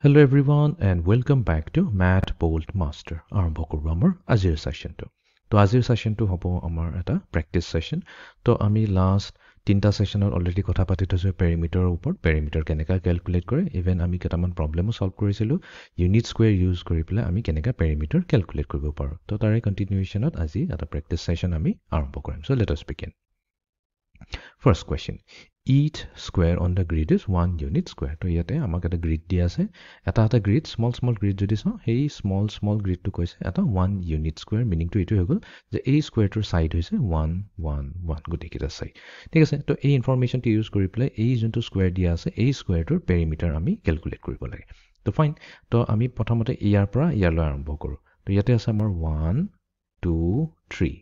Hello everyone and welcome back to Math Bolt Master. আৰম্ভ কৰোঁ আমাৰ আজিৰ সেশনটো। তো আজিৰ সেশনটো হ'ব আমাৰ এটা প্ৰেক্টিস সেশন। তো আমি লাষ্ট তিনটা সেশনত অলৰেডি কথা পাতি থৈছো পেৰিমিটাৰৰ ওপৰত, পেৰিমিটাৰ কেনেকা ক্যালকুলেট কৰে, ইভেন আমি কেইটামান প্ৰবলেমো সলভ কৰিছিলো ইউনিট স্কয়াৰ ইউজ কৰি পেলাই আমি কেনেকা পেৰিমিটাৰ ক্যালকুলেট কৰিব পাৰো। তো তাৰে কন্টিনিউয়েশনত আজি এটা প্ৰেক্টিস সেশন আমি আৰম্ভ কৰিম। So let us begin. First question. Each square on the grid is 1 unit square. তো ইয়াতে আমাক এটা গ্ৰিড দিয়া আছে। এটা গ্ৰিড স্মল গ্ৰিড যদি চাওঁ সেই স্মল গ্ৰিডটো কৈছে এটা 1 ইউনিট স্কয়াৰ, মিনিংটো এইটো হৈ গ'ল যে এই স্কয়াৰটোৰ সাইড হৈছে 1 1 1 গোটেইকেইটা সাইড। ঠিক আছে, তো এই ইনফৰমেশনটো ইউজ কৰি পেলাই এই যোনটো স্কয়াৰ দিয়া আছে এই স্কয়াৰটোৰ পেৰিমিটাৰ আমি ক্যালকুলেট কৰিব লাগে। তো ফাইন, তো আমি প্ৰথমতে ইয়াৰ পৰা ইয়ালৈ আৰম্ভ কৰোঁ। তো ইয়াতে আছে আমাৰ 1 2 3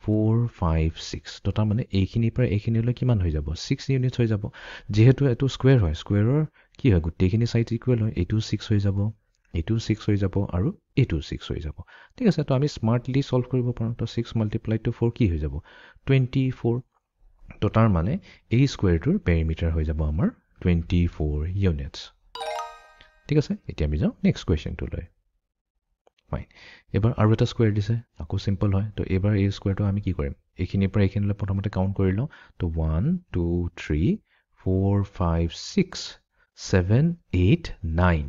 4 5 6। তো তাৰ মানে এইখিনিৰ পৰা এইখিনিলৈ কিমান হৈ যাব 6 ইউনিটস হৈ যাব। যেহেতু এটো স্কয়াৰ হয়, স্কয়াৰৰ কি হয় গোটেইখিনি সাইড ইকুৱেল হয়, এইটো 6 হৈ যাব, এইটো 6 হৈ যাব আৰু এইটো 6 হৈ যাব। ঠিক আছে, তো আমি স্মাৰ্টলি সলভ কৰিব পাৰোঁ। তো 6 মাল্টিপ্লাই টু 4 কি হৈ যাব 24। তো তাৰ মানে এই স্কয়াৰটোৰ পেৰিমিটাৰ হৈ যাব আমাৰ 24 ইউনিটস। ঠিক আছে, এতিয়া আমি যাওঁ নেক্সট কোৱেশ্চনটোলৈ। ফাইন, এবাৰ আৰু এটা স্কয়াৰ দিছে, আকৌ সিম্পল হয়। তো এবাৰ এই স্কয়াৰটো আমি কি কৰিম, এইখিনিৰ পৰা এইখিনিলৈ প্ৰথমতে কাউন্ট কৰি লওঁ। তো 1 2 3 4 5 6 7 8 9।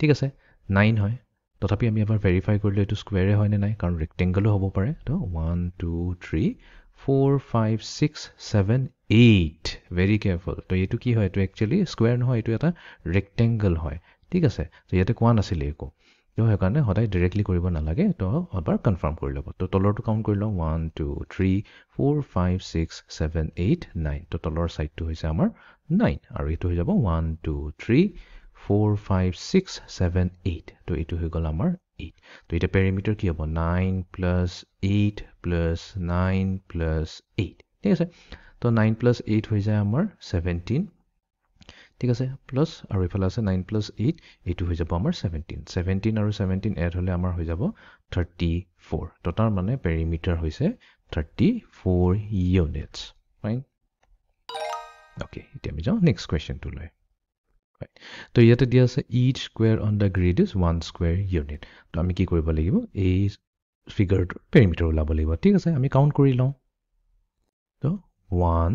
ঠিক আছে, 9 হয়। তথাপি আমি এবাৰ ভেৰিফাই কৰিলে এইটো স্কয়াৰে হয় নে নাই, কাৰণ ৰেক্টেংগলও হ'ব পাৰে। তো 1 2 3 4 5 6 7 8। Very careful. তো এইটো কি হয়, এইটো একচুয়ালি স্কয়াৰ নহয়, এইটো এটা ৰেক্টেংগল হয়। ঠিক আছে, তো ইয়াতে কোৱা নাছিলে একো, তো সেইকাৰণে সদায় ডাইৰেক্টলি কৰিব নালাগে। তো এবাৰ কনফাৰ্ম কৰি ল'ব। তো তলৰটো কাউন্ট কৰি লওঁ 1 2 3 4 5 6 7 8 9। তো তলৰ সাইডটো হৈছে আমাৰ 9 আৰু এইটো হৈ যাব 1 2 3 4 5 6 7 8। তো এইটো হৈ গ'ল আমাৰ 8। তো এটা পেৰিমিটাৰ কি হ'ব 9 + 8 + 9 + 8। ঠিক আছে, তো 9 + 8 হৈ যায় আমাৰ 17। ঠিক আছে, প্লাস আৰু ইফালে আছে 9 + 8, এইটো হৈ যাব আমাৰ 17। 17 আৰু 17 এড হলে আমাৰ হৈ যাব 34। তো তাৰ মানে পেৰিমিটাৰ হৈছে 34 ইউনিটস। ফাইন, ওকে, এতিয়া আমি যাওঁ নেক্সট কোৱেশ্চনটোলৈ। তো ইয়াতে দিয়া আছে each square on the grid is 1 square unit. তো আমি কি কৰিব লাগিব, এই ফিগাৰটোৰ পেৰিমিটাৰ ওলাব লাগিব। ঠিক আছে, আমি কাউন্ট কৰি লওঁ। তো 1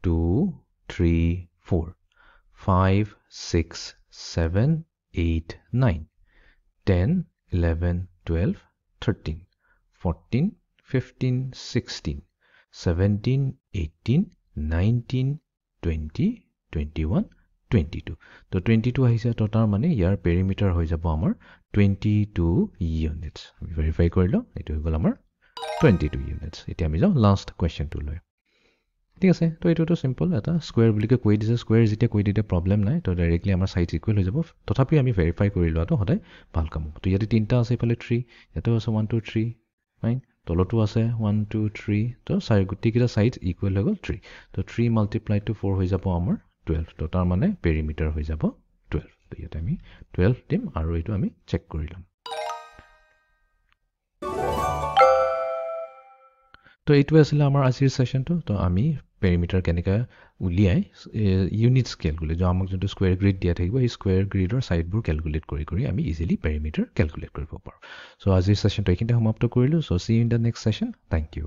2 3 4 5 6 7 8 9 10 11 12 13 14 15 16 17 18 19 20 21 22। তো 22 আহিছে। তো তাৰ মানে ইয়াৰ পেৰিমিটাৰ হৈ যাব আমাৰ 22 ইউনিটস। আমি ভেৰিফাই কৰি লওঁ, এইটো হৈ গ'ল আমাৰ 22 ইউনিটস। এতিয়া আমি যাওঁ লাষ্ট কোৱেশ্চনটোলৈ। ঠিক আছে, তো এইটোতো সিম্পল, এটা স্কয়াৰ বুলিকে কৈ দিছে। স্কয়াৰ যেতিয়া কৈ দিলে প্ৰবলেম নাই, তো ডাইৰেক্টলি আমাৰ সাইড ইকুৱেল হৈ যাব। তথাপি আমি ভেৰিফাই কৰি লোৱাটো সদায় ভাল কাম। তো ইয়াতে তিনটা আছে, ইফালে 3, ইয়াতেও আছে 1 2 3। ফাইন, তলতো আছে 1 2 3। তো গোটেইকেইটা সাইড ইকুৱেল হৈ গ'ল 3। তো 3 মাল্টিপ্লাই টু 4 হৈ যাব আমাৰ 12। তো তাৰ মানে পেৰিমিটাৰ হৈ যাব 12। তো ইয়াতে আমি 12 দিম আৰু এইটো আমি চেক কৰি ল'ম। তো এইটো আছিল আমাৰ আজিৰ সেশনটো। তো আমি পেৰিমিটাৰ কেনেকা উলিয়াই ইউনিটস ক্যালকুলেট, যে আমাক যোনটো স্কয়াৰ গ্ৰিড দিয়া থাকিব এই স্কয়াৰ গ্ৰিডৰ সাইডবোৰ ক্যালকুলেট কৰি আমি ইজিলি পেৰিমিটাৰ ক্যালকুলেট কৰিব পাৰোঁ। সো আজিৰ সেশনটো এইখিনিতে সমাপ্ত কৰিলোঁ। So see you in the next session. Thank U.